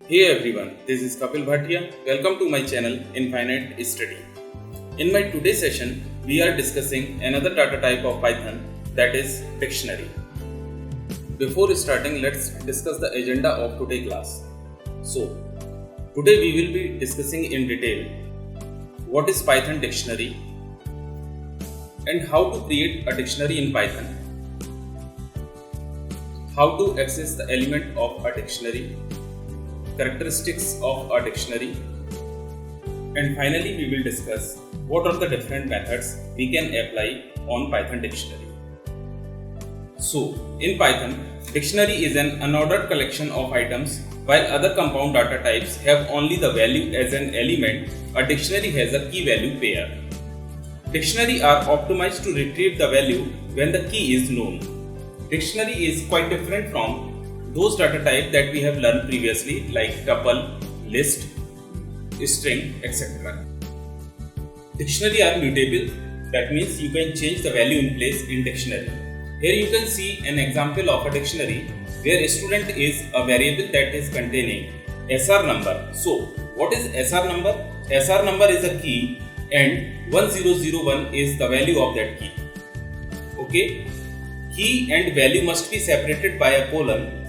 Hey everyone, this is Kapil Bhatia. Welcome to my channel Infinite Study. In my today's session, we are discussing another data type of Python, that is dictionary. Before starting, let's discuss the agenda of today's class. So, today we will be discussing in detail what is Python dictionary and how to create a dictionary in Python, how to access the element of a dictionary, characteristics of a dictionary, and finally we will discuss what are the different methods we can apply on Python dictionary. So, in Python, dictionary is an unordered collection of items. While other compound data types have only the value as an element, a dictionary has a key value pair. Dictionary are optimized to retrieve the value when the key is known. Dictionary is quite different from those data types that we have learned previously like tuple, list, string, etc. Dictionary are mutable, that means you can change the value in place in dictionary. Here you can see an example of a dictionary where a student is a variable that is containing SR number. So, what is SR number? SR number is a key and 1001 is the value of that key. Okay? Key and value must be separated by a colon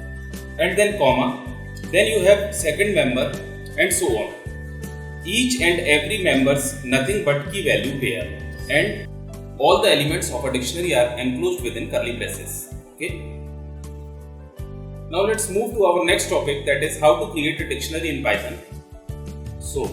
and then comma, then you have second member and so on. Each and every members nothing but key value pair and all the elements of a dictionary are enclosed within curly braces. Okay. Now let's move to our next topic, that is how to create a dictionary in Python. So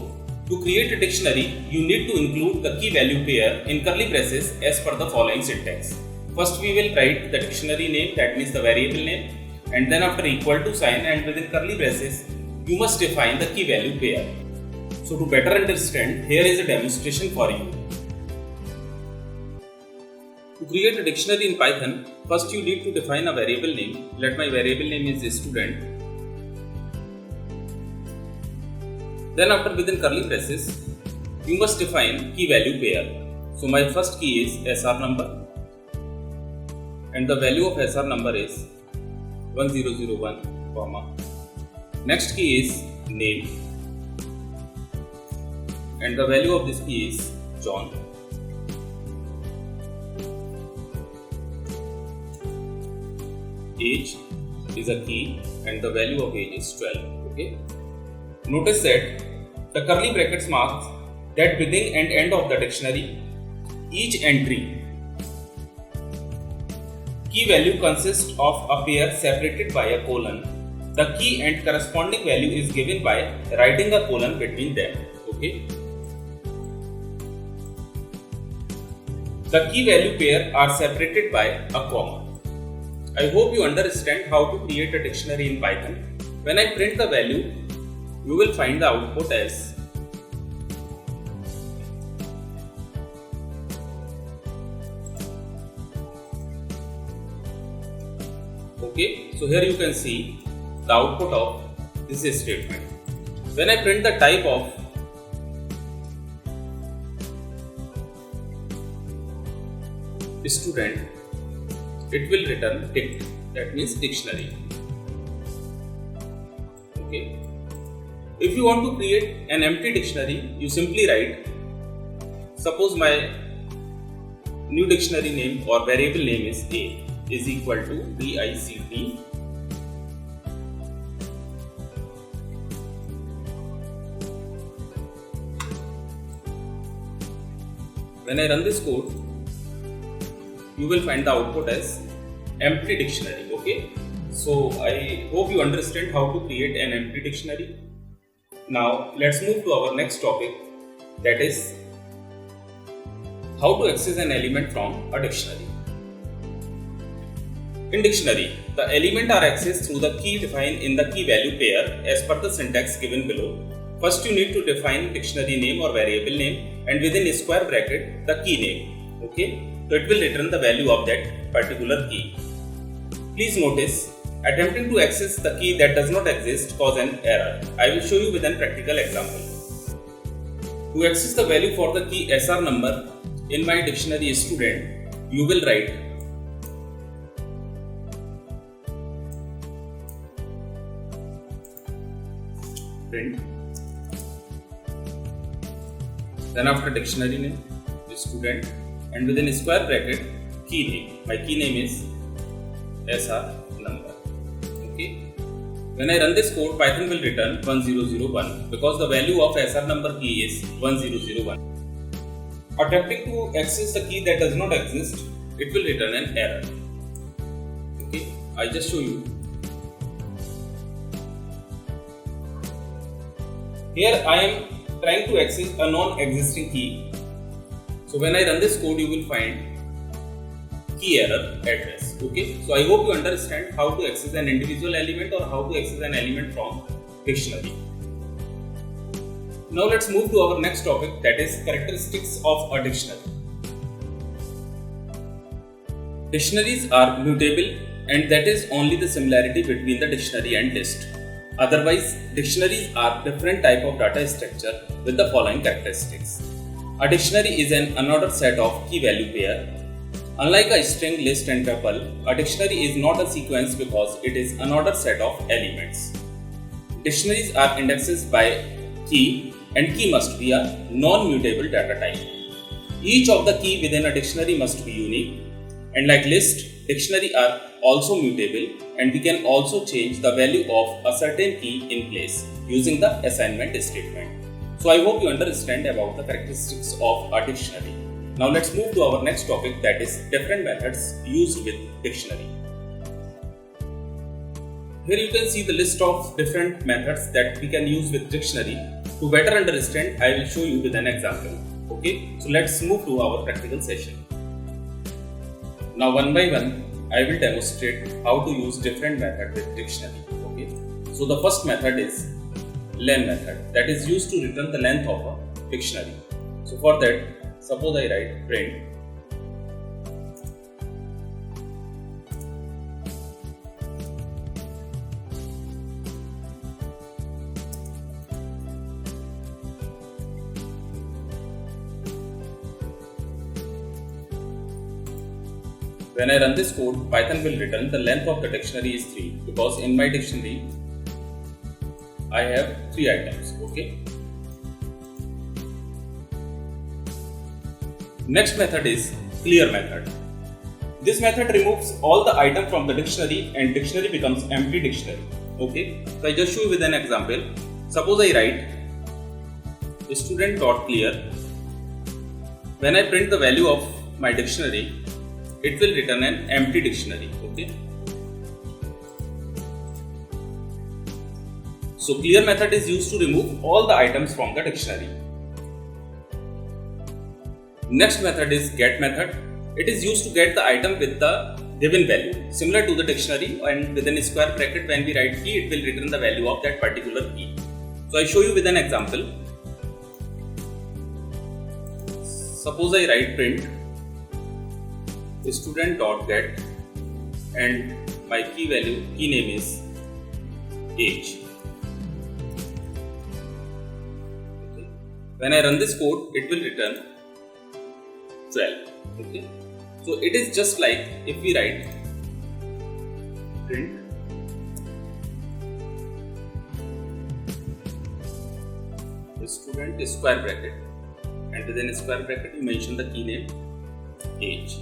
to create a dictionary, you need to include the key value pair in curly braces as per the following syntax. First we will write the dictionary name, that means the variable name, and then after equal to sign and within curly braces, you must define the key value pair. So to better understand, here is a demonstration for you. To create a dictionary in Python, first you need to define a variable name. Let my variable name is student. Then after within curly braces, you must define key value pair. So my first key is SR number and the value of SR number is 1001, comma. Next key is name and the value of this key is John. Age is a key and the value of age is 12. Okay. Notice that the curly brackets marks that beginning and end of the dictionary, each entry key value consists of a pair separated by a colon. The key and corresponding value is given by writing a colon between them. Okay. The key value pair are separated by a comma. I hope you understand how to create a dictionary in Python. When I print the value, you will find the output as okay, so here you can see the output of this statement. When I print the type of student, it will return dict, that means dictionary. Okay. If you want to create an empty dictionary, you simply write, suppose my new dictionary name or variable name is A is equal to DICT when I run this code, you will find the output as empty dictionary. Okay, so I hope you understand how to create an empty dictionary. Now let's move to our next topic, that is how to access an element from a dictionary. In dictionary, the elements are accessed through the key defined in the key value pair as per the syntax given below. First you need to define dictionary name or variable name and within a square bracket the key name. Okay, so it will return the value of that particular key. Please notice, attempting to access the key that does not exist cause an error. I will show you with a practical example. To access the value for the key SR number in my dictionary student, you will write print. Then after dictionary name, student, and within square bracket key name. My key name is SR number. Okay. When I run this code, Python will return 1001 because the value of SR number key is 1001. Attempting to access the key that does not exist, it will return an error. Okay, I just show you. Here I am trying to access a non-existing key. So when I run this code, you will find key error address. Okay, so I hope you understand how to access an individual element or how to access an element from dictionary. Now let's move to our next topic, that is characteristics of a dictionary. Dictionaries are mutable, and that is only the similarity between the dictionary and list. Otherwise, dictionaries are different type of data structure with the following characteristics. A dictionary is an unordered set of key value pair. Unlike a string, list and tuple, a dictionary is not a sequence because it is an unordered set of elements. Dictionaries are indexes by key, and key must be a non-mutable data type. Each of the key within a dictionary must be unique, and like list, dictionary are also mutable, and we can also change the value of a certain key in place using the assignment statement. So I hope you understand about the characteristics of a dictionary. Now let's move to our next topic, that is different methods used with dictionary. Here you can see the list of different methods that we can use with dictionary. To better understand, I will show you with an example. Okay, so let's move to our practical session. Now one by one, I will demonstrate how to use different method with dictionary. Okay, so the first method is len method, that is used to return the length of a dictionary. So for that, suppose I write print when I run this code, Python will return the length of the dictionary is 3 because in my dictionary I have 3 items. Okay. Next method is clear method. This method removes all the item from the dictionary and dictionary becomes empty dictionary. Okay. So I just show you with an example. Suppose I write student.clear. When I print the value of my dictionary, it will return an empty dictionary. Okay. So clear method is used to remove all the items from the dictionary. Next method is get method. It is used to get the item with the given value, similar to the dictionary, and within a square bracket when we write key, it will return the value of that particular key. So I show you with an example. Suppose I write print student.get and my key name is age. Okay. When I run this code, it will return 12. Okay. So it is just like if we write print student square bracket and within a square bracket you mention the key name age.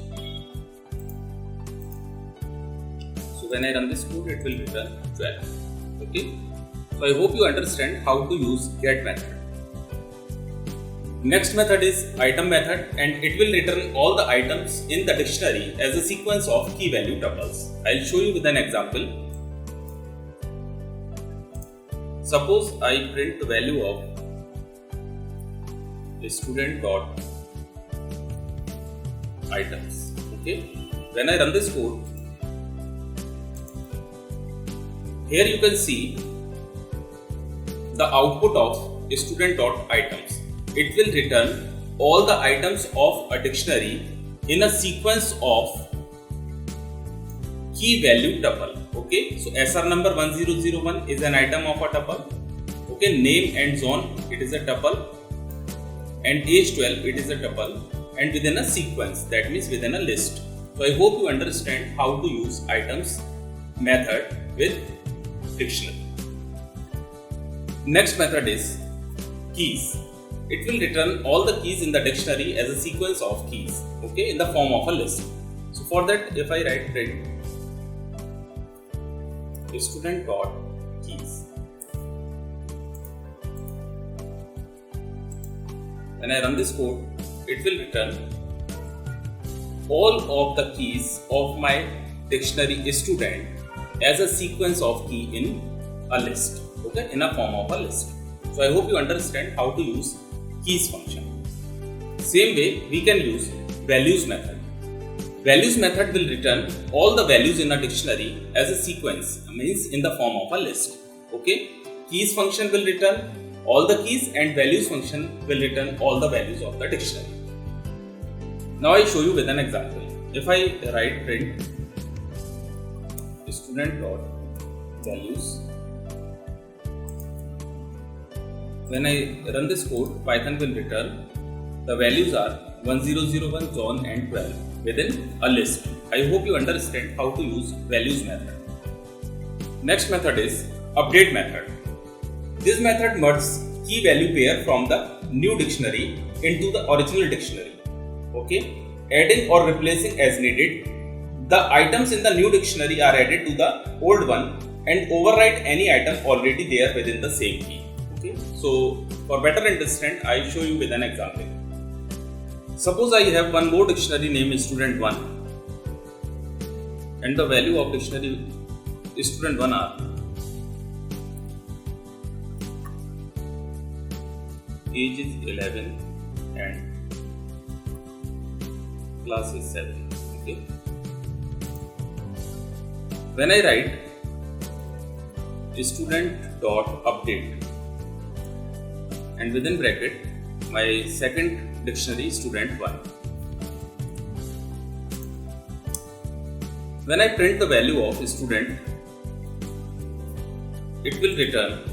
So when I run this code, it will return 12. Okay. So I hope you understand how to use get method. Next method is item method, and it will return all the items in the dictionary as a sequence of key value tuples. I'll show you with an example. Suppose I print the value of the student dot items. Okay. When I run this code, here you can see the output of student dot items. It will return all the items of a dictionary in a sequence of key value tuple. Okay, so SR number 1001 is an item of a tuple. Okay, name and zone, it is a tuple, and age 12, it is a tuple, and within a sequence, that means within a list. So I hope you understand how to use items method with dictionary. Next method is keys. It will return all the keys in the dictionary as a sequence of keys, okay, in the form of a list. So for that, if I write print student dot keys, when I run this code, it will return all of the keys of my dictionary student as a sequence of key in a list, okay, in a form of a list. So I hope you understand how to use keys function. Same way we can use values method. Values method will return all the values in a dictionary as a sequence, means in the form of a list, okay. Keys function will return all the keys and values function will return all the values of the dictionary. Now I show you with an example. If I write print student dot values, when I run this code, Python will return the values are 1001, John and 12 within a list. I hope you understand how to use values method. Next method is update method. This method merges key value pair from the new dictionary into the original dictionary. Okay, adding or replacing as needed. The items in the new dictionary are added to the old one and overwrite any item already there within the same key. Okay, so for better understand, I show you with an example. Suppose I have one more dictionary named student 1 and the value of dictionary student 1 are age is 11 and class is 7. Okay. When I write student dot update and within bracket my second dictionary student 1. When I print the value of student, it will return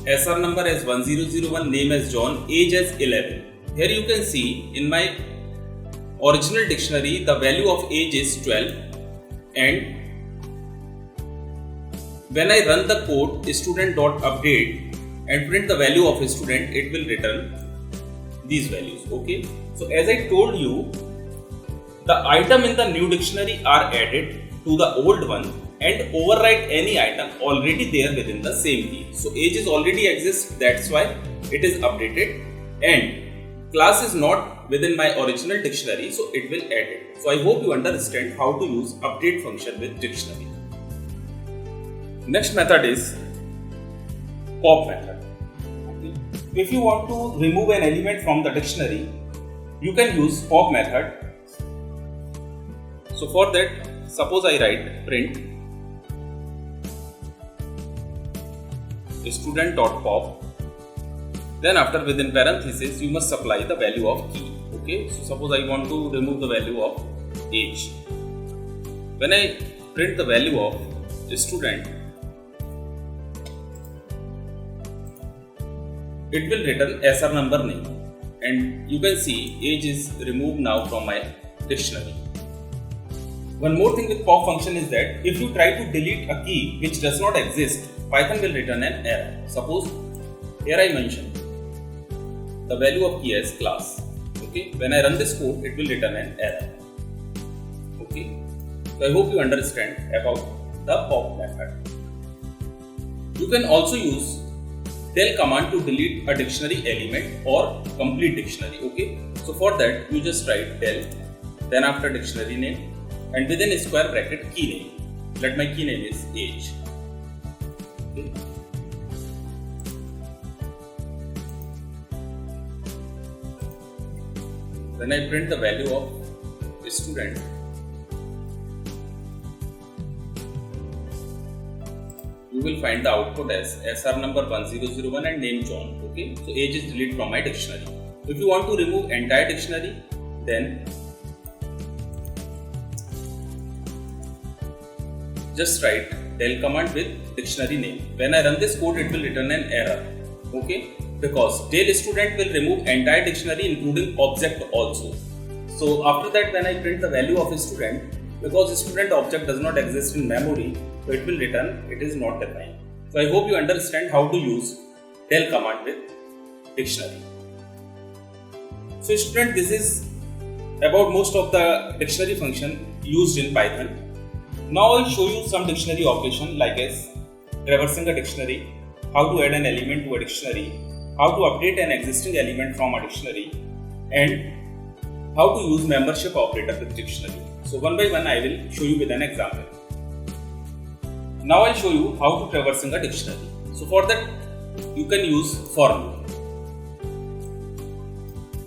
SR number as 1001, name as John, age as 11. Here you can see in my original dictionary the value of age is 12 and when I run the code student.update and print the value of a student, it will return these values. Okay. So as I told you, the item in the new dictionary are added to the old one and overwrite any item already there within the same key. So age is already exists, that's why it is updated, and class is not within my original dictionary, so it will add it. So I hope you understand how to use update function with dictionary. Next method is pop method. If you want to remove an element from the dictionary, you can use pop method. So for that, suppose I write print student.pop, then after within parenthesis you must supply the value of key. Okay, so suppose I want to remove the value of age. When I print the value of student, it will return SR number name, and you can see age is removed now from my dictionary. One more thing with pop function is that if you try to delete a key which does not exist, Python will return an error. Suppose here I mention the value of key as class. Okay, when I run this code, it will return an error. Okay, so I hope you understand about the pop method. You can also use del command to delete a dictionary element or complete dictionary. Okay, so for that you just write del, then after dictionary name, and within a square bracket key name. Let my key name is age. Okay. When I print the value of student, you will find the output as SR number 1001 and name John. Okay, so age is deleted from my dictionary. If you want to remove entire dictionary, then just write del command with dictionary name. When I run this code, it will return an error. Okay, because del student will remove entire dictionary including object also. So after that, when I print the value of a student, because student object does not exist in memory, so it will return it is not defined. So I hope you understand how to use del command with dictionary. So student, this is about most of the dictionary function used in Python. Now I'll show you some dictionary operation like as traversing a dictionary, how to add an element to a dictionary, how to update an existing element from a dictionary, and how to use membership operator with dictionary. So one by one I will show you with an example. Now I'll show you how to traversing a dictionary. So for that you can use for loop.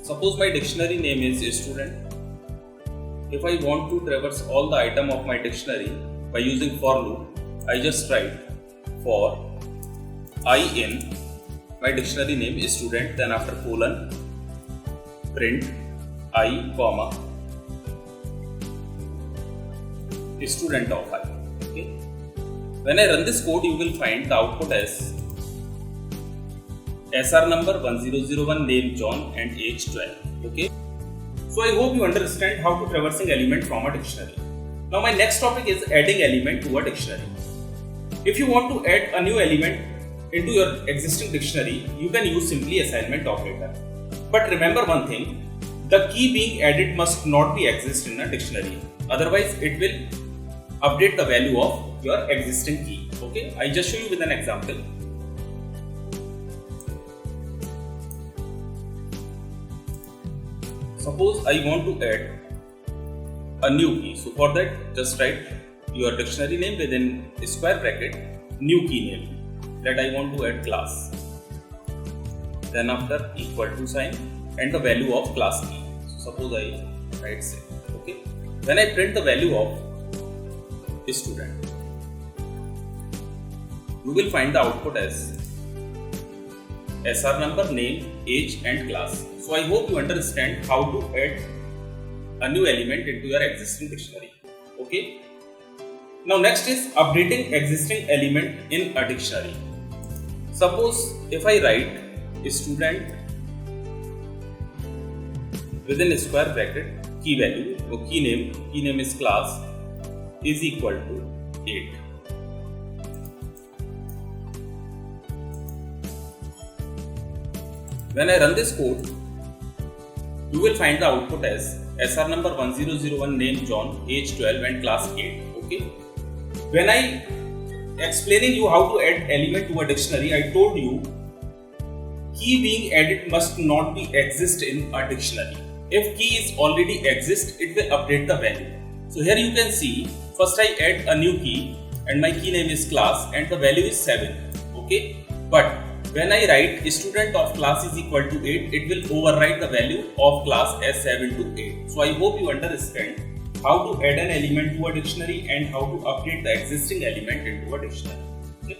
Suppose my dictionary name is student. If I want to traverse all the item of my dictionary by using for loop, I just write for I in my dictionary name is student, then after colon print I comma student of I. Okay. When I run this code, you will find the output as SR number 1001, name John, and age 12. Okay. So I hope you understand how to traversing element from a dictionary. Now my next topic is adding element to a dictionary. If you want to add a new element into your existing dictionary, you can use simply assignment operator. But remember one thing, the key being added must not be exist in a dictionary. Otherwise it will update the value of your existing key. Okay, I just show you with an example. Suppose I want to add a new key. So for that, just write your dictionary name within a square bracket, new key name that I want to add class. Then after equal to sign and the value of class key. So suppose I write say. Okay. When I print the value of student, you will find the output as SR number, name, age, and class. So I hope you understand how to add a new element into your existing dictionary. Okay. Now next is updating existing element in a dictionary. Suppose if I write student within a square bracket key value or key name is class is equal to 8. When I run this code, you will find the output as SR number 1001, name John, age 12, and class 8. Okay. When I explaining you how to add element to a dictionary, I told you key being added must not be exist in a dictionary. If key is already exist, it will update the value. So here you can see, first I add a new key and my key name is class and the value is 7. Okay. But when I write student of class is equal to 8, it will overwrite the value of class as 7 to 8. So I hope you understand how to add an element to a dictionary and how to update the existing element into a dictionary. Okay.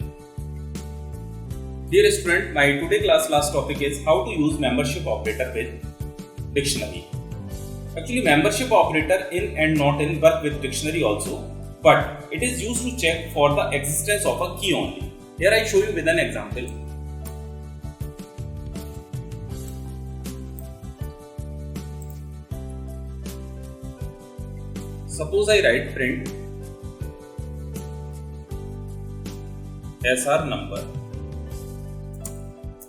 Dear student, my today class last topic is how to use membership operator with dictionary. Actually, membership operator in and not in work with dictionary also, but it is used to check for the existence of a key only. Here I show you with an example. Suppose I write print SR number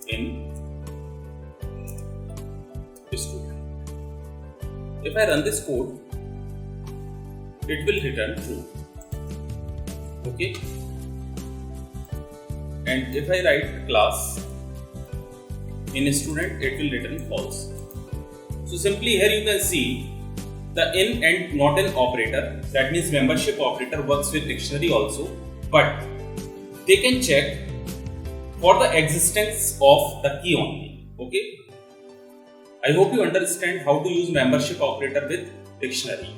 in student. If I run this code, it will return true. Okay. And if I write class in student, it will return false. So simply here you can see the in and not in operator, that means membership operator works with dictionary also, but they can check for the existence of the key only. Okay. I hope you understand how to use membership operator with dictionary.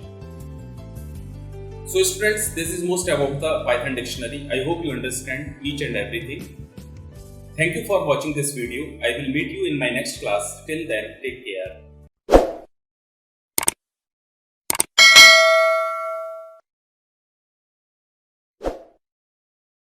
So students, this is most about the Python dictionary. I hope you understand each and everything. Thank you for watching this video. I will meet you in my next class. Till then, take care.